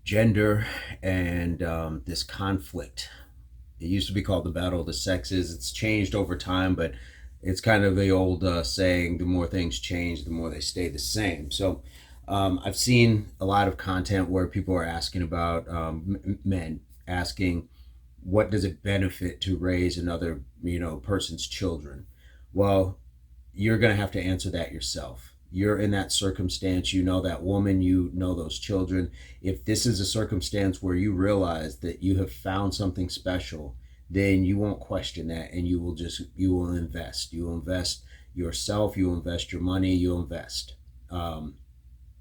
Gender and this conflict. It used to be called the battle of the sexes. It's changed over time, but it's kind of the old saying, the more things change, the more they stay the same. So I've seen a lot of content where people are asking about men asking, what does it benefit to raise another, person's children? Well, you're going to have to answer that yourself. You're in that circumstance, you know that woman, you know those children. If this is a circumstance where you realize that you have found something special, then you won't question that, and you will invest. You will invest yourself, you will invest your money, you'll invest.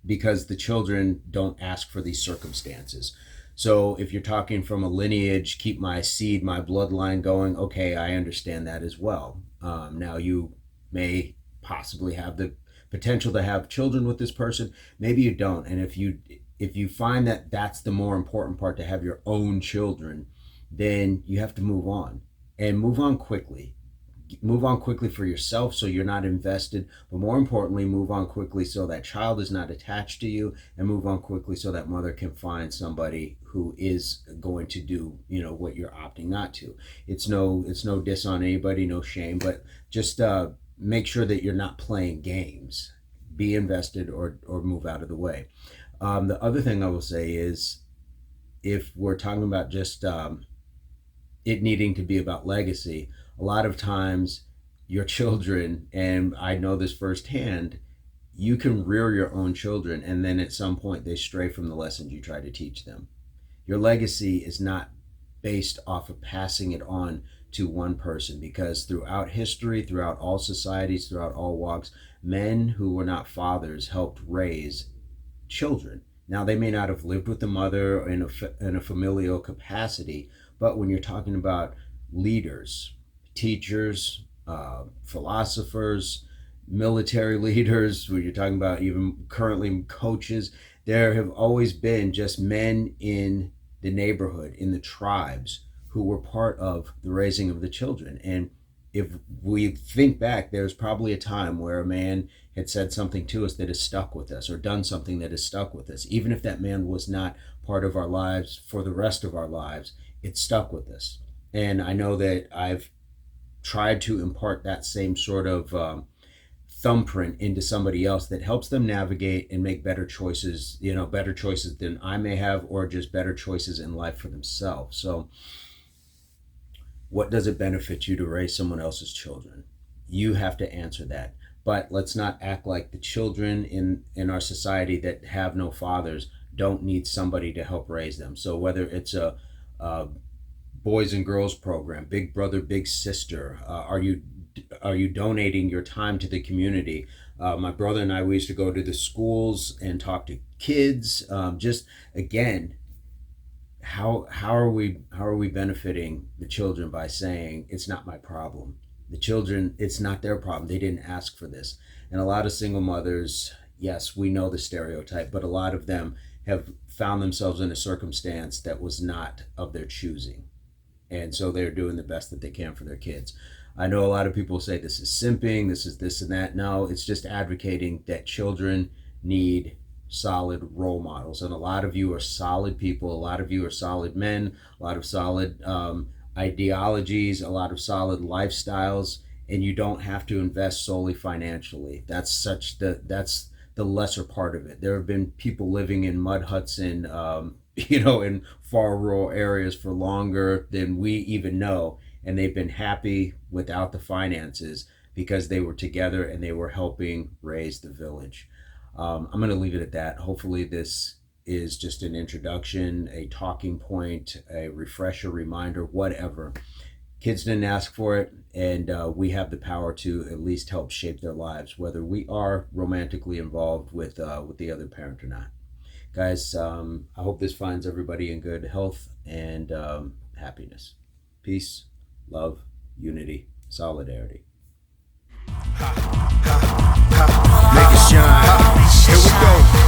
Because the children don't ask for these circumstances. So if you're talking from a lineage, keep my seed, my bloodline going, okay, I understand that as well. Now you may possibly have the potential to have children with this person. Maybe you don't. And if you find that that's the more important part, to have your own children, then you have to move on, and move on quickly. Move on quickly for yourself so you're not invested, but more importantly, move on quickly so that child is not attached to you, and move on quickly so that mother can find somebody who is going to do what you're opting not to. It's no diss on anybody, no shame, but just make sure that you're not playing games. Be invested, or move out of the way. The other thing I will say is, if we're talking about just it needing to be about legacy, a lot of times your children, and I know this firsthand, you can rear your own children, and then at some point they stray from the lessons you try to teach them. Your legacy is not based off of passing it on to one person, because throughout history, throughout all societies, throughout all walks, men who were not fathers helped raise children. Now, they may not have lived with the mother in a familial capacity, but when you're talking about leaders, teachers, philosophers, military leaders, when you're talking about even currently coaches, there have always been just men in the neighborhood, in the tribes, who were part of the raising of the children. And if we think back, there's probably a time where a man had said something to us that has stuck with us, or done something that has stuck with us. Even if that man was not part of our lives for the rest of our lives, it stuck with us. And I know that I've tried to impart that same sort of thumbprint into somebody else, that helps them navigate and make better choices, better choices than I may have, or just better choices in life for themselves. So what does it benefit you to raise someone else's children? You have to answer that. But let's not act like the children in our society that have no fathers don't need somebody to help raise them. So whether it's a boys and girls program, big brother, big sister, are you donating your time to the community? My brother and I, we used to go to the schools and talk to kids. Just again, how are we benefiting the children by saying it's not my problem? The children, it's not their problem. They didn't ask for this. And a lot of single mothers, yes, we know the stereotype, but a lot of them have found themselves in a circumstance that was not of their choosing. And so they're doing the best that they can for their kids. I know a lot of people say this is simping, this is this and that. No, it's just advocating that children need solid role models. And a lot of you are solid people. A lot of you are solid men, a lot of solid ideologies, a lot of solid lifestyles, and you don't have to invest solely financially. That's the lesser part of it. There have been people living in mud huts in in far rural areas for longer than we even know, and they've been happy without the finances because they were together and they were helping raise the village. I'm going to leave it at that. Hopefully this is just an introduction, a talking point, a refresher, reminder, whatever. Kids didn't ask for it, and we have the power to at least help shape their lives, whether we are romantically involved with the other parent or not. Guys, I hope this finds everybody in good health and happiness. Peace, love, unity, solidarity. Make it shine. Here we go.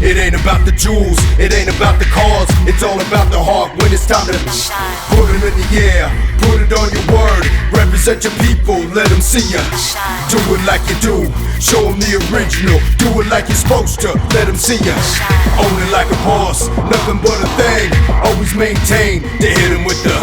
It ain't about the jewels, it ain't about the cars. It's all about the heart when it's time to put it in the air, put it on your word. Represent your people, let them see ya. Do it like you do, show them the original. Do it like you're supposed to, let them see ya. Own it like a boss, nothing but a thing. Always maintain to hit them with the